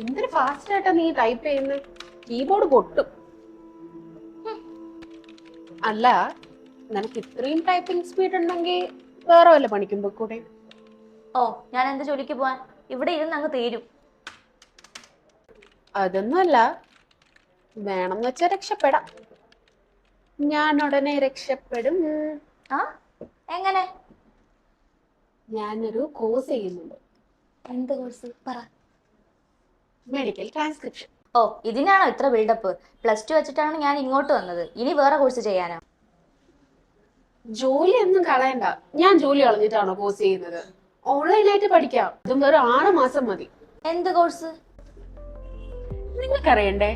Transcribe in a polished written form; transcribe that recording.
എന്തൊരു ഫാസ്റ്റ് ആയിട്ടാ നീ ടൈപ്പ് ചെയ്യുന്നത്, കീബോർഡ് പൊട്ടും. അല്ല, നിനക്ക് ഇത്രയും ടൈപ്പിംഗ് സ്പീഡ് ഉണ്ടെങ്കിൽ വേറെ വല്ല പണിക്കും പോയിക്കൂടെ? ഓ, ഞാൻ എന്ത് ജോലിക്ക് പോവാൻ, ഇവിടെ ഇരുന്ന് അങ്ങ് തീരും. അതൊന്നുമല്ല, വേണമെന്ന് വെച്ചാൽ രക്ഷപ്പെടാം. ഞാൻ ഉടനെ രക്ഷപ്പെടും. ആ, എങ്ങനെ? ഞാനൊരു കോഴ്സ് ചെയ്യുന്നുണ്ട്. എന്ത് കോഴ്സ് പറ? Medical transcription. ഓ, ഇതിനാണോ ഇത്ര ബിൽഡപ്പ്? +2 വെച്ചിട്ടാണ് ഞാൻ ഇങ്ങോട്ട് വന്നത്, ഇനി വേറെ കോഴ്സ് ചെയ്യാനോ? ജോലി ഒന്നും കളയണ്ട. ഞാൻ ജോലി കളഞ്ഞിട്ടാണോ കോഴ്സ് ചെയ്യുന്നത്? ഓൺലൈനായിട്ട് പഠിക്കാം. അതും വേറെ 6 മാസം മതി. എന്ത് കോഴ്സ്? നിങ്ങൾക്കറിയണ്ടേ?